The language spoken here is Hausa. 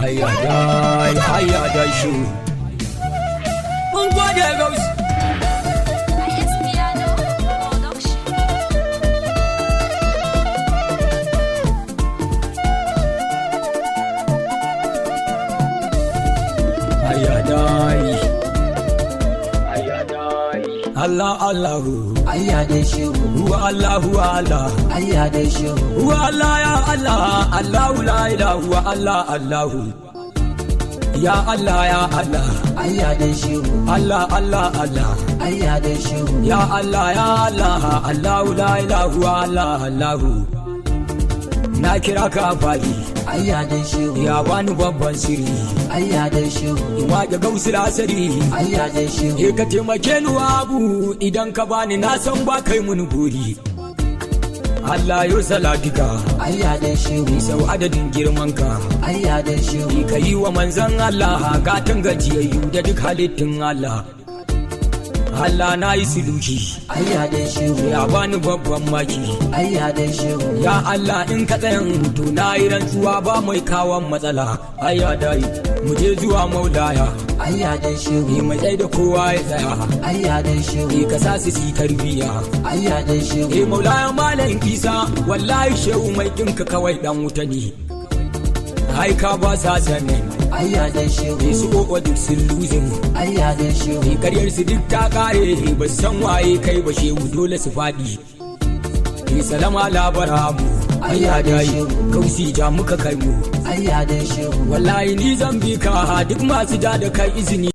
hayya dai shu mun gode gausi Allah Allahu ayya da shehu huwa Allahu Allah ayya da shehu huwa Allah ya Allah Allahu la ilaha huwa Allah Allahu ya Allah ya Allah ayya da shehu Allah Allah Allah ayya da shehu ya Allah ya Allah Allahu la ilaha huwa Allah Allahu na kira ka fadi ayya da shehu ya bani babban sirri ayya da shehu wa ga gausu lasari ayya da shehu ka taimake ni abu idan ka bani na san ba kai mun buri Allah yo salatika ayya da shehu sau adadin girman ka ayya da shehu ka yi wa manzan Allah gatan gajiyayyu da duk halittun Allah Allah na yi suluki ayya da shehu ya bani babban maki ayya da shehu ya Allah in ka tsayan to na yi rantsuwa ba mai kawon matsala ayya dai mu je zuwa maulaya ayya da shehu mai tsaye da kowa ya tsaya ayya da shehu ka sa su yi tarbiya ayya da shehu maulaya malam Isa wallahi shehu mai kinka kawai dan wuta ne ai ka ba sa sanin ayya da shehu su ko duk sun losing ayya da shehu karyar su duk ta kare ba san waye kai ba shehu dole su fadi salama labaramu ayya da shehu kausi ja muka kai mu ayya da shehu wallahi ni zan bi ka duk masu ja da kai izini